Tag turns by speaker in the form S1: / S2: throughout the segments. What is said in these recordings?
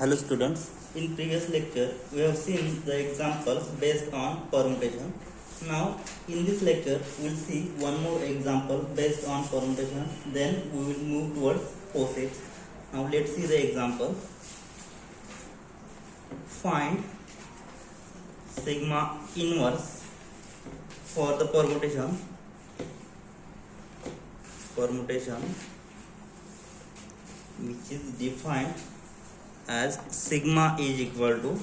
S1: Hello students, in previous lecture we have seen the examples based on permutation. Now in this lecture we will see one more example based on permutation, then we will move towards posits. Now let's see the example. Find sigma inverse for the permutation which is defined as sigma is equal to,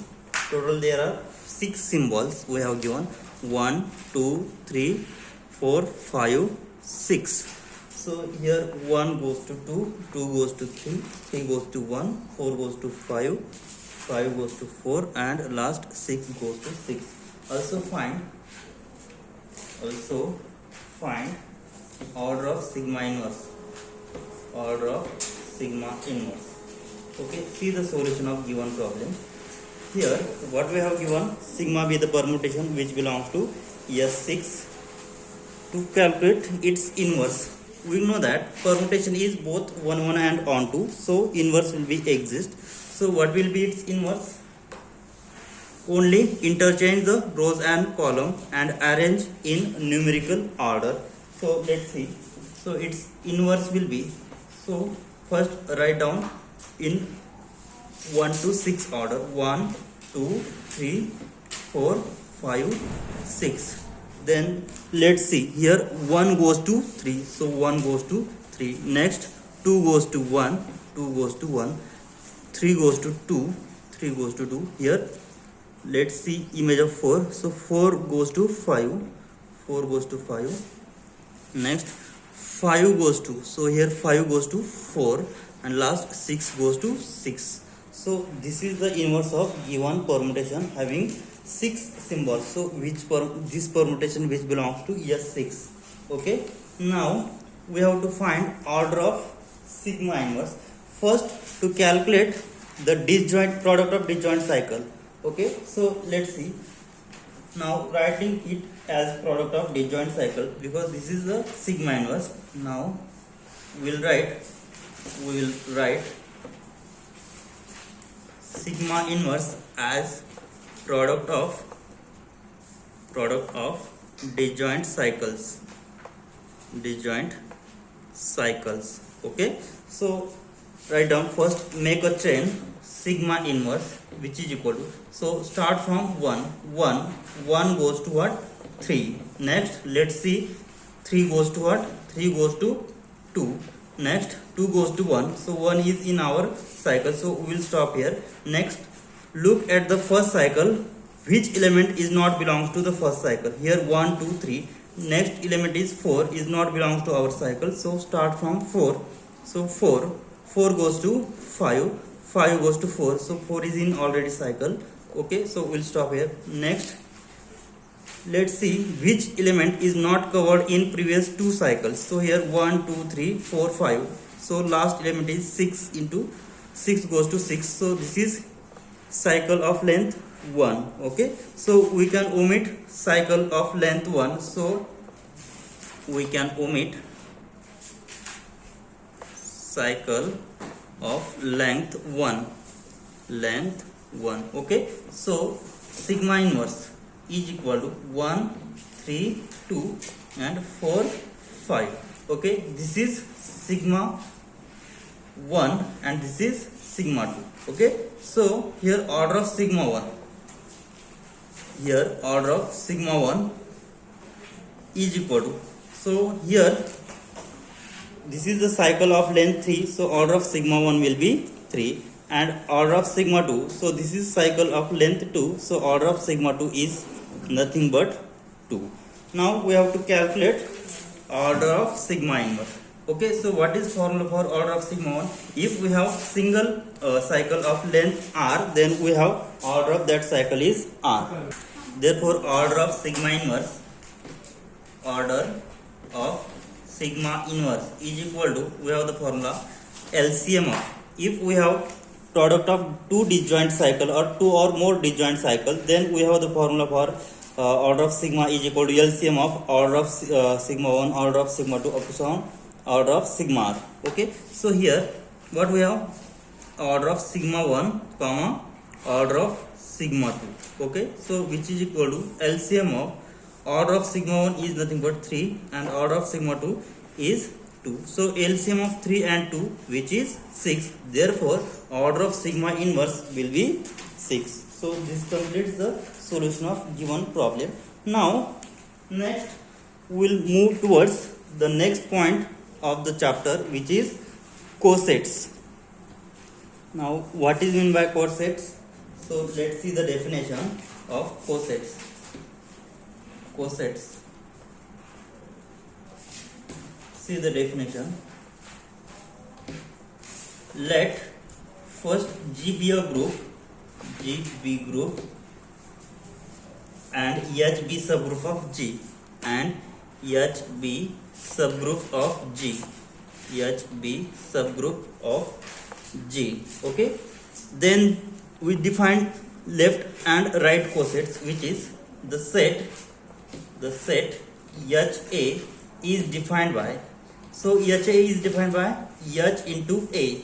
S1: total there are 6 symbols we have given, 1 2 3 4 5 6. So here 1 goes to 2, 2 goes to 3, 3 goes to 1, 4 goes to 5, 5 goes to 4, and last 6 goes to 6. Also find order of sigma inverse. Okay, see the solution of given problem. Here what we have given, sigma be the permutation which belongs to S6. To calculate its inverse, we know that permutation is both 1 1 and on 2, so inverse will be exist. So what will be its inverse? Only interchange the rows and column and arrange in numerical order. So let's see. So its inverse will be, so first write down in 1 to 6 order, 1 2 3 4 5 6. Then let's see, here 1 goes to 3, so 1 goes to 3. Next 2 goes to 1, 2 goes to 1, 3 goes to 2, 3 goes to 2. Here let's see image of 4, so 4 goes to 5, 4 goes to 5. Next 5 goes to, so here 5 goes to 4, and last 6 goes to 6. So this is the inverse of given permutation having 6 symbols. So this permutation which belongs to S6. Okay, now we have to find order of sigma inverse. First, to calculate the disjoint product of disjoint cycle. Okay, so let's see. Now writing it as product of disjoint cycle, because this is the sigma inverse. Now we will write sigma inverse as product of disjoint cycles. Okay, so write down, first make a chain sigma inverse which is equal to, so start from 1 goes to what, 3. Next let's see, 3 goes to what, 3 goes to 2. Next 2 goes to 1, so 1 is in our cycle, so we will stop here. Next look at the first cycle, which element is not belongs to the first cycle. Here 1 2 3, next element is 4, is not belongs to our cycle, so start from 4. So 4 goes to 5, 5 goes to 4, so 4 is in already cycle. Okay, so we'll stop here. Next let's see which element is not covered in previous 2 cycles. So here 1 2 3 4 5, so last element is 6 into 6 goes to 6, so this is cycle of length 1. Okay, so we can omit cycle of length 1, so we can omit cycle of length 1. Okay, so sigma inverse is equal to 1 3 2 and 4 5. Okay, this is sigma 1 and this is sigma 2. Okay, so here order of sigma 1 is equal to, so here this is the cycle of length 3, so order of sigma 1 will be 3, and order of sigma 2, so this is cycle of length 2, so order of sigma 2 is nothing but 2. Now we have to calculate order of sigma inverse. Okay, so what is formula for order of sigma 1? If we have single cycle of length r, then we have order of that cycle is r. Therefore order of sigma inverse is equal to, we have the formula LCM of, if we have product of 2 disjoint cycle or 2 or more disjoint cycle, then we have the formula for order of sigma is equal to LCM of order of sigma 1, order of sigma 2 up to order of sigma r. Okay, so here what we have, order of sigma 1 comma order of sigma 2. Okay, so which is equal to LCM of order of sigma 1 is nothing but 3 and order of sigma 2 is 2. So LCM of 3 and 2 which is 6. Therefore order of sigma inverse will be 6. So this completes the solution of given problem. Now next we'll move towards the next point of the chapter, which is cosets. Now what is meant by cosets? So let's see the definition of cosets. Cosets. See the definition. Let first G be a group, G be group, and H be subgroup of G, and H be subgroup of G, H be subgroup of G. Okay, then we define left and right cosets, which is the set HA is defined by, so HA is defined by H into A,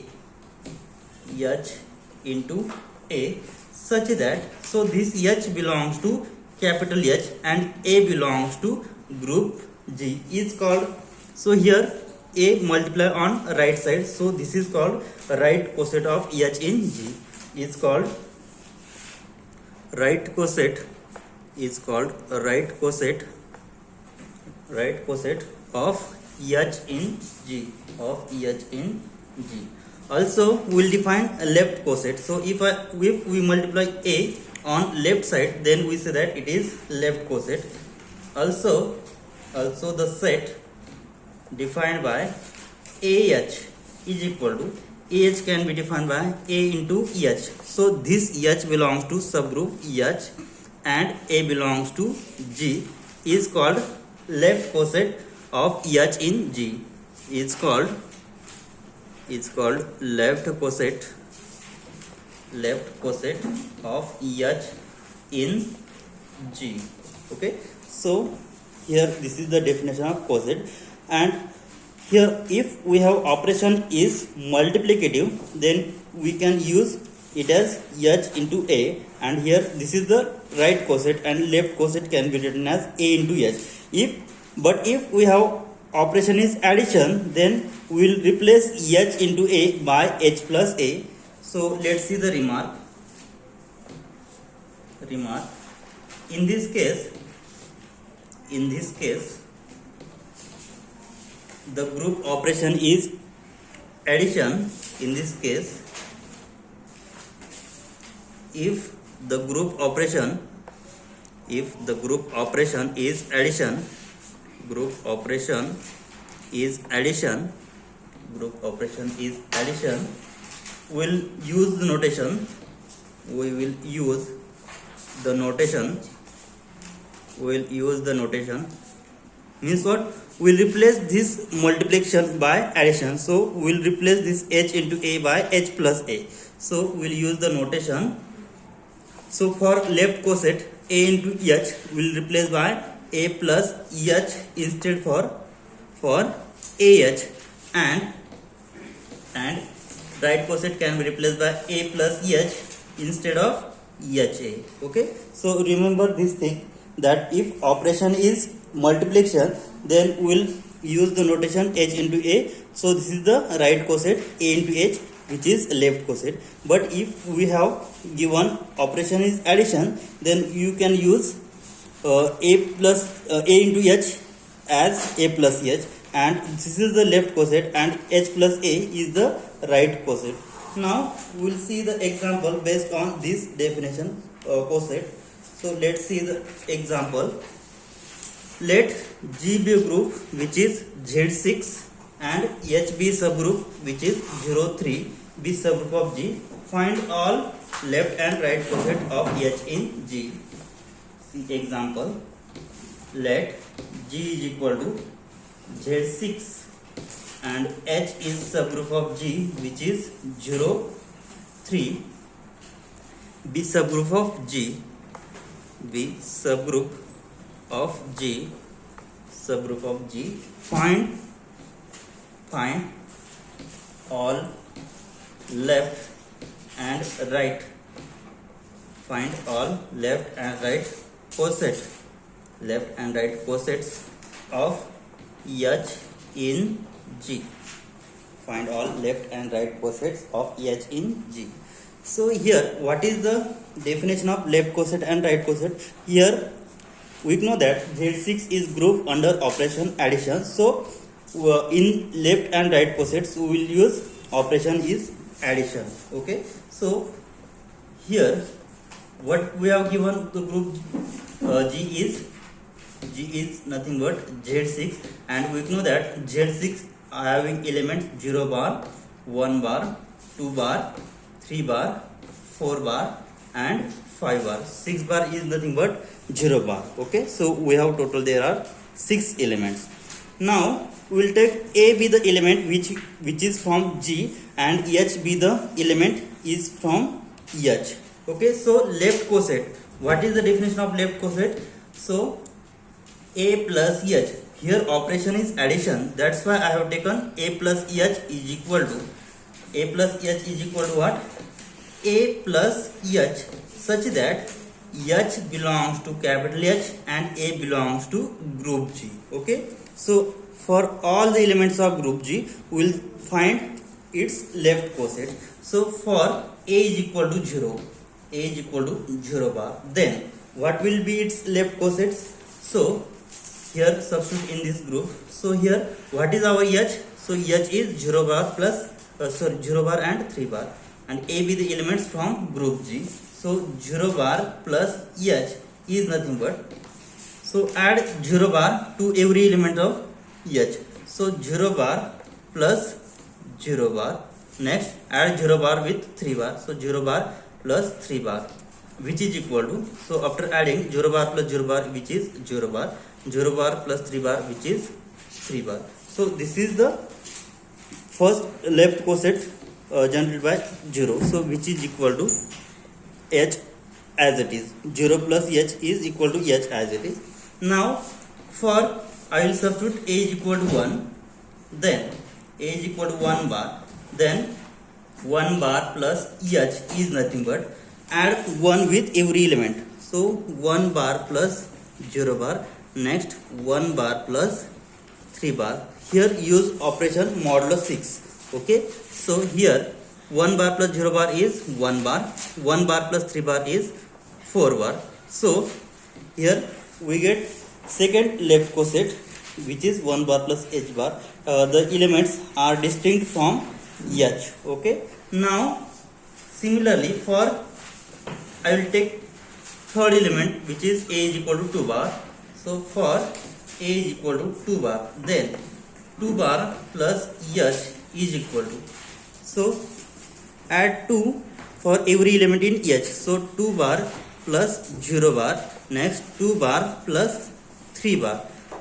S1: H into A, such that so this H belongs to capital H and A belongs to group G is called, so here A multiply on right side, so this is called right coset of H in G, is called right coset, is called right coset of H in G, of H in G. Also we will define a left coset, so if we multiply A on left side, then we say that it is left coset. Also the set defined by AH is equal to, AH can be defined by A into H, so this H belongs to subgroup H and A belongs to G, is called left coset of H in G, is called left coset of H in G. Okay, so here this is the definition of coset. And here if we have operation is multiplicative, then we can use it as H into A, and here this is the right coset and left coset can be written as A into H. But if we have operation is addition, then we will replace H into A by H plus A. So let's see the remark. In this case the group operation is addition. In this case, if the group operation is addition, we'll use the notation, means what? We'll replace this multiplication by addition, so we'll replace this H into A by H plus A, so we'll use the notation. So for left coset A into H will replace by A plus H instead for AH, and right coset can be replaced by A plus H instead of HA. Okay, so remember this thing, that if operation is multiplication, then we'll use the notation H into A, so this is the right coset, A into H which is left coset. But if we have given operation is addition, then you can use A into H as A plus H, and this is the left coset, and H plus A is the right coset. Now we will see the example based on this definition coset. So let's see the example. Let G be a group which is Z6 and H be subgroup which is 03 be subgroup of G. Find all left and right coset of H in G. See example. Let G is equal to Z6 and H is subgroup of G which is 03 be subgroup of G, be subgroup of G, find all left and right. Find all left and right coset, left and right cosets of H in G. Find all left and right cosets of H in G. So here, what is the definition of left coset and right coset? Here we know that Z6 is grouped under operation addition. So in left and right cosets we will use operation is addition. Okay. So here what we have given the group G is nothing but Z6, and we know that Z6 are having elements 0 bar, 1 bar, 2 bar, 3 bar, 4 bar and 5 bar. 6 bar is nothing but 0 bar. Okay, so we have total there are 6 elements. Now we will take A be the element which is from G and H be the element is from H. Okay, so left coset. What is the definition of left coset? So A plus H. Here operation is addition. That's why I have taken A plus H is equal to what? A plus H, such that H belongs to capital H and A belongs to group G. Okay. So for all the elements of group G, we will find its left coset. So for A is equal to 0. A is equal to 0 bar. Then what will be its left cosets? So here substitute in this group. So here what is our H? So H is 0 bar plus 0 bar and 3 bar, and A be the elements from group G. So 0 bar plus H is nothing but, so add 0 bar to every element of H. So 0 bar plus 0 bar. Next add 0 bar with 3 bar. So 0 bar plus 3 bar, which is equal to, so after adding 0 bar plus 0 bar which is 0 bar, 0 bar plus 3 bar which is 3 bar. So this is the first left coset generated by 0. So which is equal to H as it is. 0 plus H is equal to H as it is. Now for I will substitute A is equal to 1. Then A is equal to 1 bar. Then 1 bar plus H is nothing but, add 1 with every element. So 1 bar plus 0 bar. Next 1 bar plus 3 bar. Here use operation modulo 6. Okay. So here 1 bar plus 0 bar is 1 bar. 1 bar plus 3 bar is 4 bar. So here we get second left coset, which is 1 bar plus H bar. The elements are distinct from H. Okay. Now similarly for I will take third element, which is A is equal to 2 bar. So for A is equal to 2 bar, then 2 bar plus H is equal to, so add 2 for every element in H. So 2 bar plus 0 bar. Next 2 bar plus 3 bar,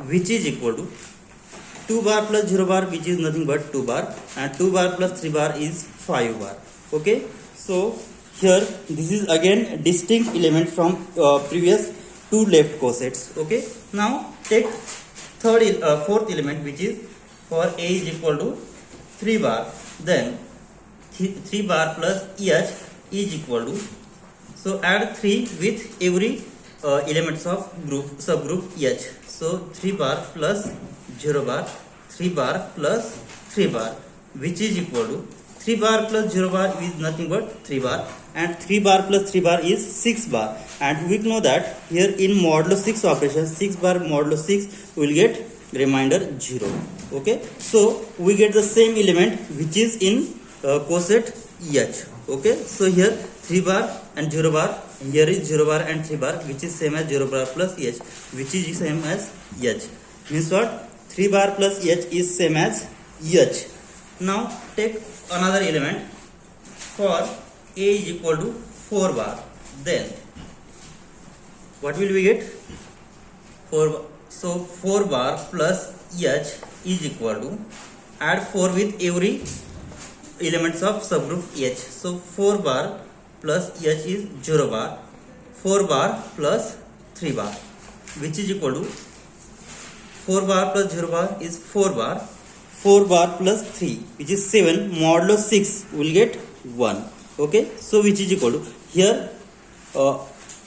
S1: which is equal to 2 bar plus 0 bar, which is nothing but 2 bar, and 2 bar plus 3 bar is 5 bar. Okay. So here this is again distinct element from previous two left cosets. Okay. Now take fourth element, which is for A is equal to 3 bar. Then 3 bar plus H is equal to, so add 3 with every elements of subgroup H. So 3 bar plus 0 bar, 3 bar plus 3 bar, which is equal to 3 bar plus 0 bar is nothing but 3 bar, and 3 bar plus 3 bar is 6 bar. And we know that here in modulo 6 operation, 6 bar modulo 6 we will get remainder 0. Okay. So we get the same element which is in coset H. Okay. So here 3 bar and 0 bar, here is 0 bar and 3 bar, which is same as 0 bar plus H, which is same as H. Means what? 3 bar plus H is same as H. Now take another element. For A is equal to 4 bar, then what will we get? 4 bar. So 4 bar plus H is equal to, add 4 with every elements of subgroup H. So 4 bar plus H is 0 bar, 4 bar plus 3 bar, which is equal to 4 bar plus 0 bar is 4 bar, 4 bar plus 3, which is 7, modulo 6 will get 1. Okay, so which is equal to here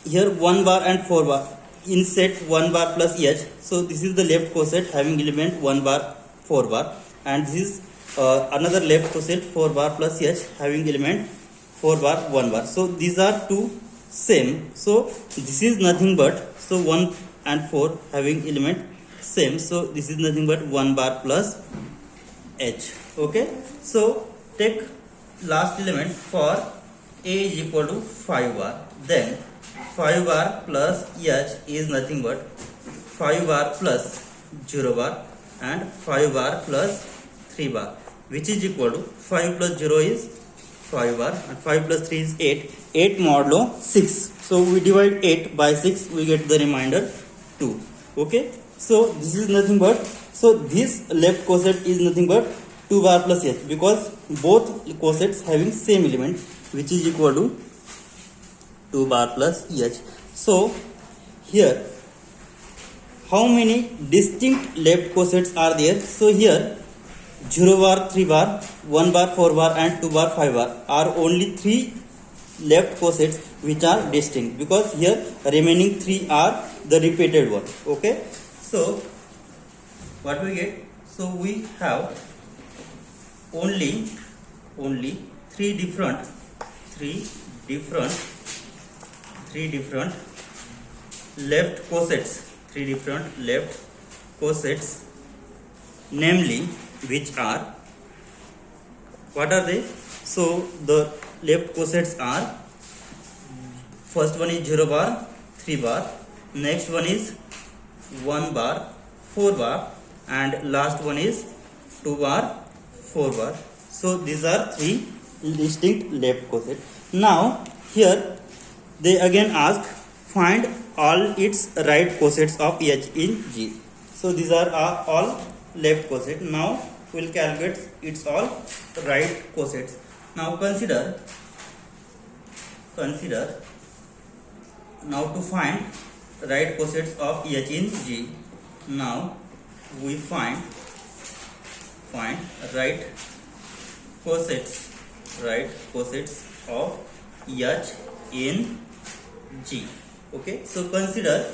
S1: here 1 bar and 4 bar in set 1 bar plus h. So this is the left coset having element 1 bar 4 bar, and this is another left coset 4 bar plus h having element 4 bar 1 bar. So these are two same, so this is nothing but, so 1 and 4 having element same, so this is nothing but 1 bar plus h. Okay, so take last element for a is equal to 5 bar, then 5 bar plus h is nothing but 5 bar plus 0 bar and 5 bar plus 3 bar, which is equal to 5 plus 0 is 5 bar and 5 plus 3 is 8. 8 modulo 6. So we divide 8 by 6, we get the remainder 2. Okay, so this is nothing but, so this left coset is nothing but 2 bar plus h, because both cosets having same element, which is equal to 2 bar plus h. So here how many distinct left cosets are there? So here 0 bar, 3 bar, 1 bar, 4 bar and 2 bar, 5 bar are only 3 left cosets which are distinct, because here remaining 3 are the repeated one. Okay, so what we get? So we have only 3 different left cosets, namely which are, what are they? So the left cosets are, first one is 0 bar 3 bar, next one is 1 bar 4 bar, and last one is 2 bar 4 bar. So these are 3 distinct left cosets. Now here they again ask find all its right cosets of h in G. So these are all left cosets. Now we will calculate its all right cosets. Now consider now to find right cosets of h in G. Now we find right cosets of h in G. Okay, so consider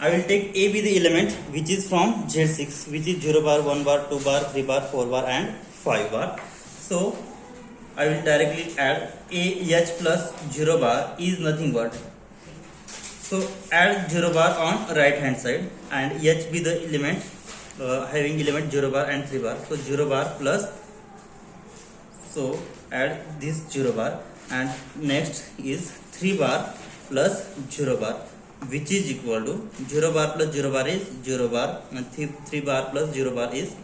S1: I will take A be the element which is from Z6, which is 0 bar, 1 bar, 2 bar, 3 bar, 4 bar and 5 bar. So I will directly add A h plus 0 bar is nothing but, so add 0 bar on right hand side and h be the element having element 0 bar and 3 bar. So 0 bar plus, so add this 0 bar, and next is 3 bar plus 0 bar, which is equal to 0 bar plus 0 bar is 0 bar and 3 bar plus 0 bar is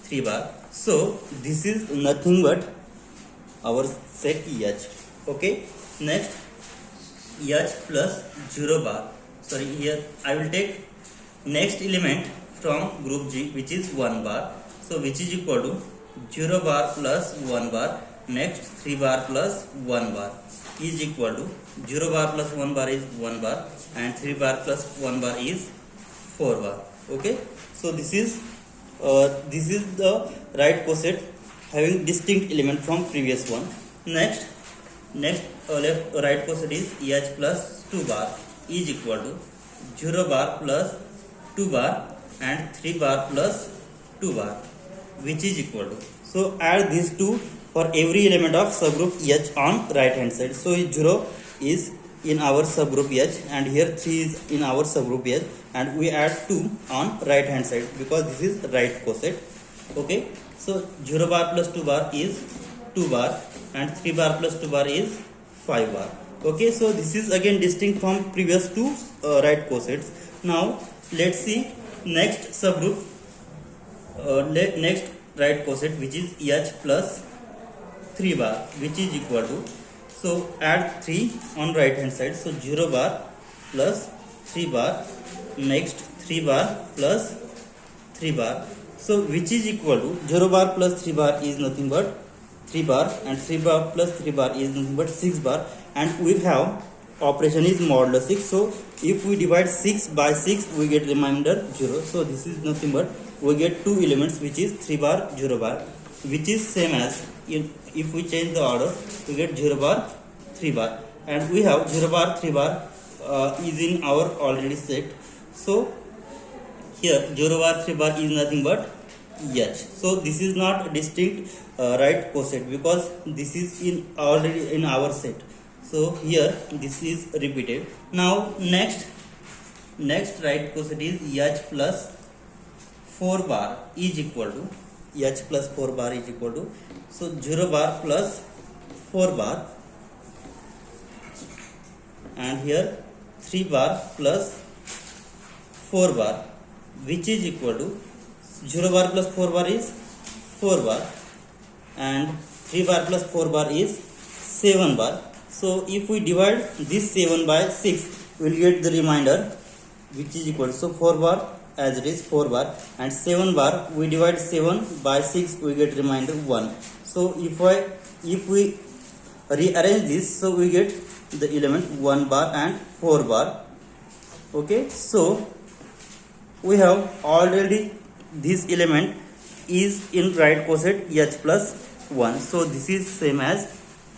S1: 3 bar. So this is nothing but our set h. Okay, next h plus 0 bar, sorry, here I will take next element from group G, which is 1 bar, so which is equal to 0 bar plus 1 bar, next 3 bar plus 1 bar is equal to 0 bar plus 1 bar is 1 bar and 3 bar plus 1 bar is 4 bar. Okay, so this is the right coset having distinct element from previous one. Next right coset is h plus 2 bar is equal to 0 bar plus 2 bar and 3 bar plus 2 bar, which is equal to, so add these two for every element of subgroup h on right hand side. So 0 is in our subgroup h and here 3 is in our subgroup h, and we add 2 on right hand side because this is right coset. Okay, so 0 bar plus 2 bar is 2 bar and 3 bar plus 2 bar is 5 bar. Okay, so this is again distinct from previous two right cosets. Now let's see next subgroup, next right coset, which is h plus 3 bar, which is equal to, so add 3 on right hand side, so 0 bar plus 3 bar, next 3 bar plus 3 bar, so which is equal to 0 bar plus 3 bar is nothing but 3 bar and 3 bar plus 3 bar is nothing but 6 bar, and we have operation is modulo 6. So if we divide 6 by 6 we get remainder 0. So this is nothing but we get two elements, which is 3 bar 0 bar. which is same as if we change the order, we get 0 bar 3 bar, and we have 0 bar 3 bar is in our already set. So here 0 bar 3 bar is nothing but H. So this is not distinct right coset because this is in already in our set. So here this is repeated. Now next right coset is H plus 4 bar is equal to H plus 4 bar is equal to, so 0 bar plus 4 bar, and here 3 bar plus 4 bar, which is equal to 0 bar plus 4 bar is 4 bar, and 3 bar plus 4 bar is 7 bar. So if we divide this 7 by 6, we will get the remainder, which is equal to, so 4 bar as it is 4 bar, and 7 bar we divide 7 by 6, we get remainder 1. So if we rearrange this, so we get the element 1 bar and 4 bar. Okay, so we have already this element is in right coset H plus 1, so this is same as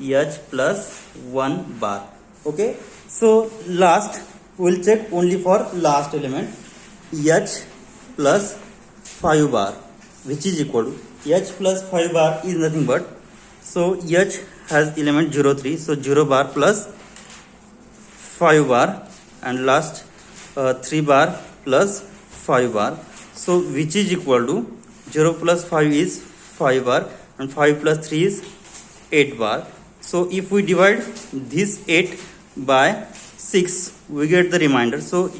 S1: H plus 1 bar. Okay, so last we will check only for last element H plus 5 bar, which is equal to H plus 5 bar is nothing but, so H has element 0 3, so 0 bar plus 5 bar, and last 3 bar plus 5 bar, so which is equal to 0 plus 5 is 5 bar, and 5 plus 3 is 8 bar. So if we divide this 8 by 6, we get the remainder. So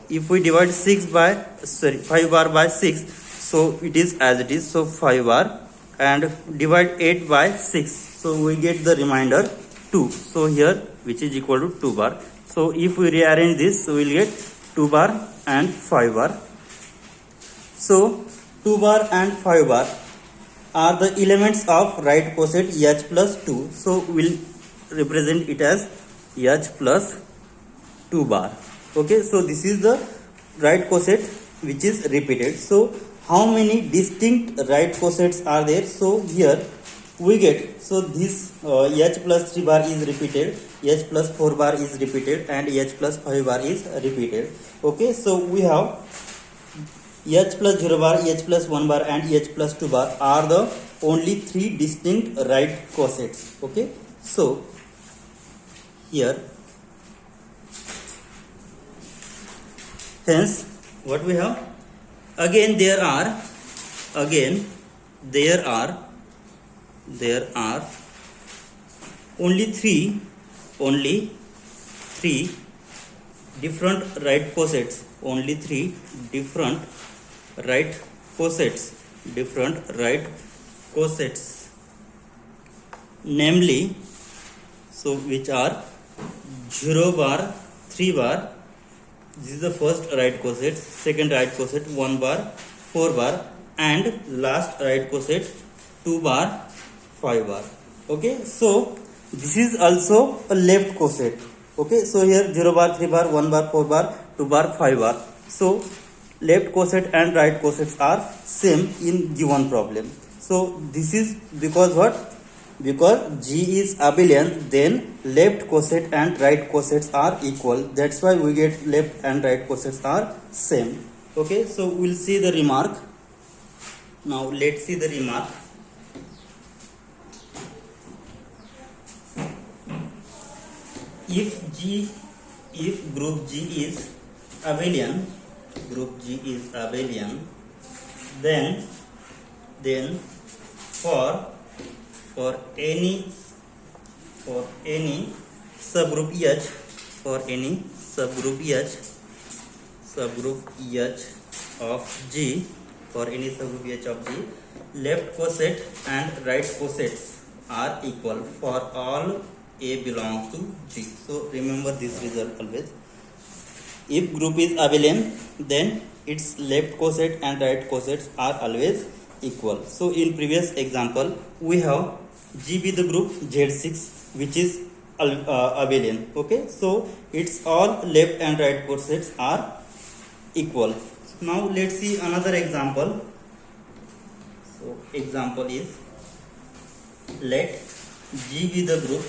S1: if we divide 5 bar by 6, so it is as it is, so 5 bar, and divide 8 by 6, so we get the remainder 2, so here which is equal to 2 bar. So if we rearrange this, so we will get 2 bar and 5 bar. So 2 bar and 5 bar are the elements of right coset H plus 2, so we will represent it as H plus 2 bar. Okay, so this is the right coset which is repeated. So how many distinct right cosets are there? So here we get, so this H plus 3 bar is repeated, H plus 4 bar is repeated, and H plus 5 bar is repeated. Okay, so we have H plus 0 bar, H plus 1 bar, and H plus 2 bar are the only 3 distinct right cosets. Okay, so here hence what we have, again there are only three different right cosets, only 3 different right cosets, namely, so which are 0 bar 3 bar, this is the first right coset, second right coset 1 bar 4 bar, and last right coset 2 bar 5 bar. Okay, so this is also a left coset. Okay, so here 0 bar 3 bar 1 bar 4 bar 2 bar 5 bar, so left coset and right cosets are same in given problem. So this is because what? Because G is abelian, then left coset and right cosets are equal. That's why we get left and right cosets are same. Okay, so we'll see the remark. Now let's see the remark. If group G is abelian, then for any subgroup H, of G, left coset and right cosets are equal for all A belongs to G. So remember this result always. If group is abelian, then its left coset and right cosets are always equal. So in previous example, we have G be the group Z6, which is abelian. Okay, so its all left and right cosets are equal. Now let's see another example. So example is, let G be the group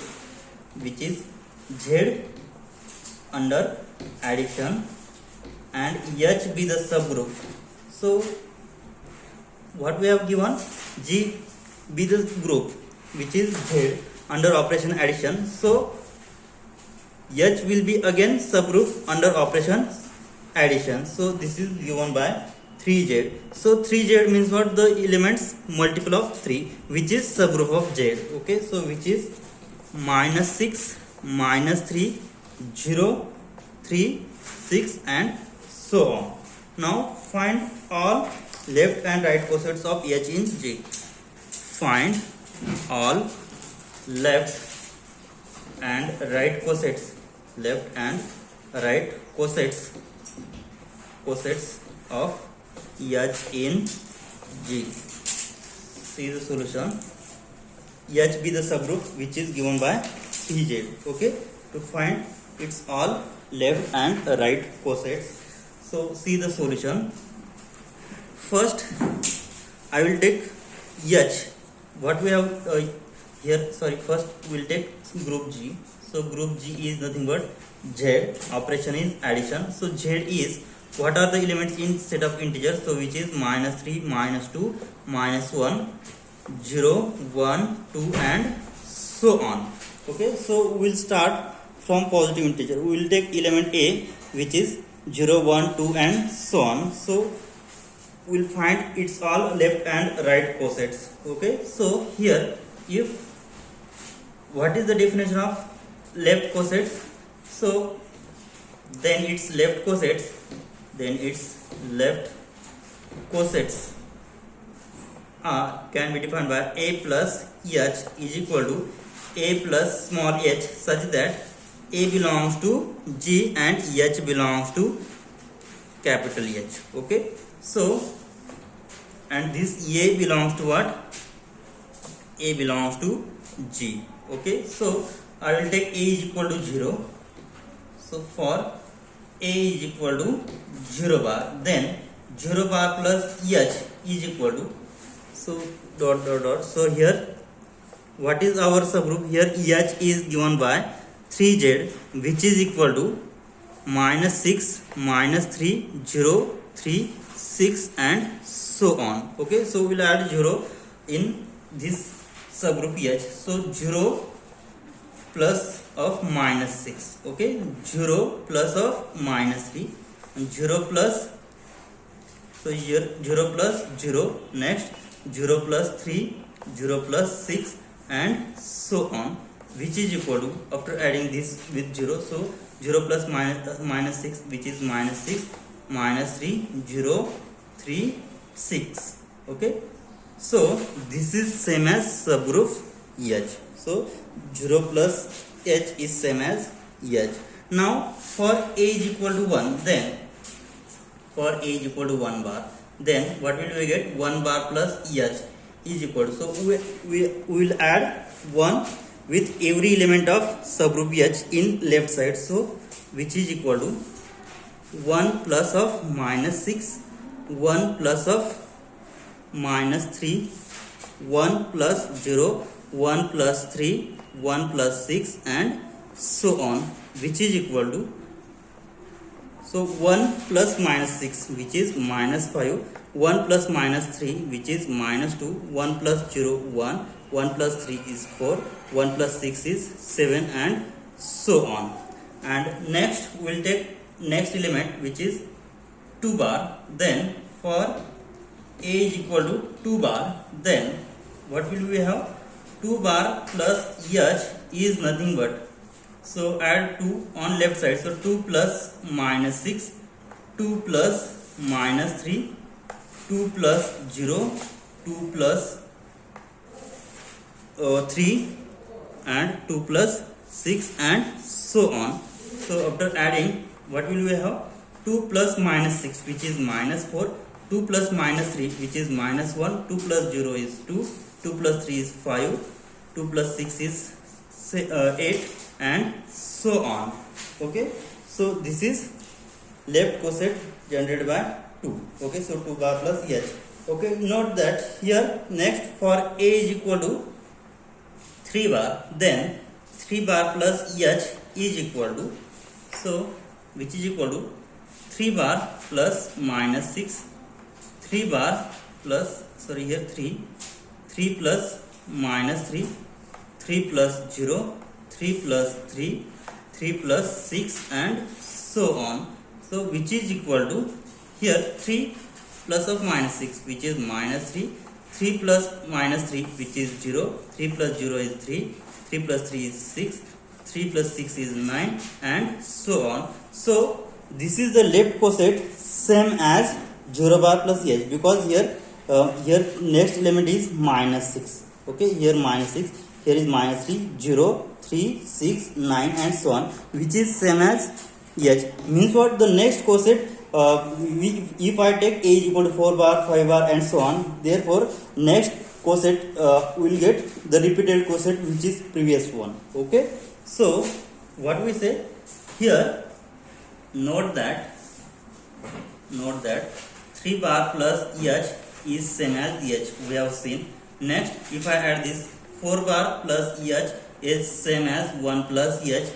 S1: which is Z under addition and H be the subgroup. So what we have given, G be the group which is Z under operation addition, so H will be again subgroup under operation addition. So this is given by 3Z. So 3Z means what? The elements multiple of 3, which is subgroup of Z. Okay, so which is -6, -3, 0, 3, 6 and so on. Now find all left and right cosets of H in G. Find all left and right cosets, left and right cosets of H in G. See the solution. H be the subgroup which is given by 3Z. Okay, to find its all left and right cosets. So see the solution. First I will take H. What we have here, sorry, first we will take group G. So group G is nothing but Z, operation is addition. So Z is, what are the elements in set of integers? So which is -3, -2, -1, 0, 1, 2 and so on. Okay, so we will start from positive integer. We will take element A which is 0, 1, 2 and so on. So we will find its all left and right cosets. Okay, so here, if what is the definition of left cosets? So then its left cosets can be defined by A plus H is equal to A plus small h, such that A belongs to G and H belongs to capital H. Okay, so and this A belongs to what? A belongs to G. Okay, so I will take A is equal to 0. So for A is equal to 0 bar, then 0 bar plus H is equal to, so dot dot dot. So here what is our subgroup? Here H is given by 3Z, which is equal to -6, -3, 0, 3, 6 and so on. Okay, so we'll add 0 in this subgroup H. So 0 plus of -6. Okay, 0 plus of -3 and 0 plus, so here 0 plus 0, next 0 plus 3, 0 plus 6 and so on, which is equal to, after adding this with 0, so 0 plus -6, which is -6, -3, 0, 3, 6. Okay, so this is same as subgroup H. So 0 plus H is same as H. Now for A is equal to 1, then for A is equal to 1 bar, then what will we get? 1 bar plus H is equal to, so we will add 1 with every element of subgroup H in left side. So which is equal to 1 plus of -6, 1 plus of -3, 1 plus 0, 1 plus 3, 1 plus 6 and so on, which is equal to, so 1 plus -6 which is -5, 1 plus -3 which is -2, 1 plus 0, 1, 1 plus 3 is 4, 1 plus 6 is 7 and so on. And next we will take next element which is 2 bar. Then for A is equal to 2 bar, then what will we have? 2 bar plus H is nothing but, so add 2 on left side, so 2 plus -6, 2 plus -3, 2 plus 0, 2 plus 3 and 2 plus 6 and so on. So after adding, what will we have? 2 plus -6 which is -4, 2 plus -3 which is -1, 2 plus 0 is 2, 2 plus 3 is 5, 2 plus 6 is 8 and so on. Okay, so this is left coset generated by 2. Okay, so 2 bar plus H. Okay, note that here next for a is equal to 3 bar, then 3 bar plus h is equal to, so which is equal to 3 bar plus minus 6, 3 bar plus, sorry here 3 plus minus 3 plus 0, 3 plus 3 plus 6 and so on. So which is equal to here 3 plus of minus 6 which is minus 3 plus minus 3 which is 0, 3 plus 0 is 3 plus 3 is 6, 3 plus 6 is 9 and so on. So this is the left coset same as 0 bar plus h, because here next element is minus 6. Okay, here minus 6, here is minus 3, 0, 3, 6, 9 and so on, which is same as h. Means what? The next coset, if I take a is equal to 4 bar, 5 bar and so on, therefore next coset will get the repeated coset which is previous one. Okay, so what we say here, note that 3 bar plus h is same as h, we have seen. Next, if I add this 4 bar plus h is same as 1 plus h.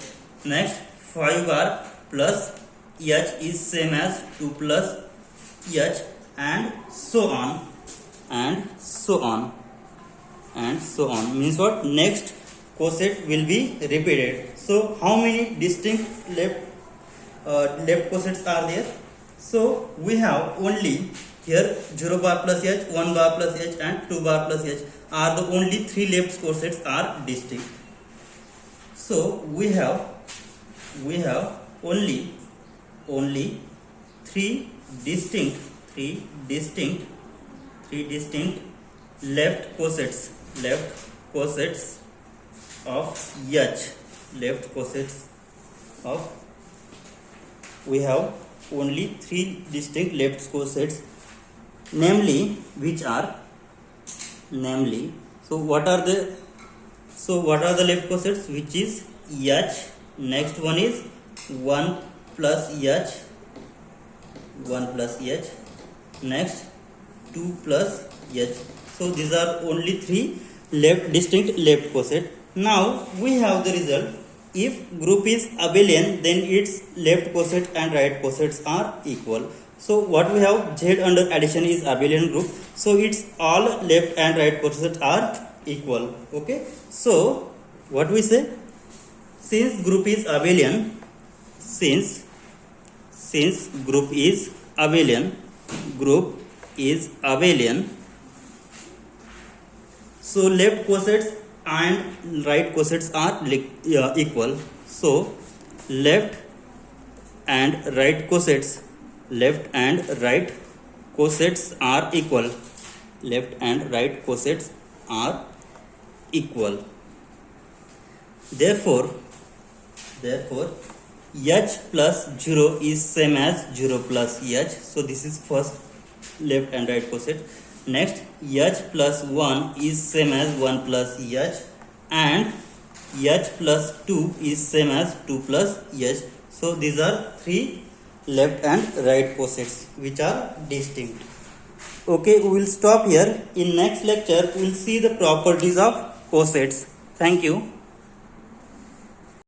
S1: Next, 5 bar plus h is same as 2 plus h and so on and so on and so on. Means what? Next coset will be repeated. So how many distinct left cosets are there? So we have only here 0 bar plus h, 1 bar plus h and 2 bar plus h are the only 3 left cosets are distinct. So we have only 3 distinct left cosets of h, we have only 3 distinct left cosets, namely which are, so what are the left cosets? Which is h, next one is 1 plus h, next 2 plus h. So these are only 3 distinct left cosets. Now we have the result. If group is abelian, then its left coset and right cosets are equal. So what we have, z under addition is abelian group, so its all left and right cosets are equal. Okay, so what we say, since group is abelian, group is abelian, so left cosets and right cosets are equal. So left and right cosets are equal. Therefore h plus 0 is same as 0 plus h. So this is first left and right coset. Next, h plus 1 is same as 1 plus h, and h plus 2 is same as 2 plus h. So these are 3 left and right cosets which are distinct. Okay, we will stop here. In next lecture we will see the properties of cosets. Thank you.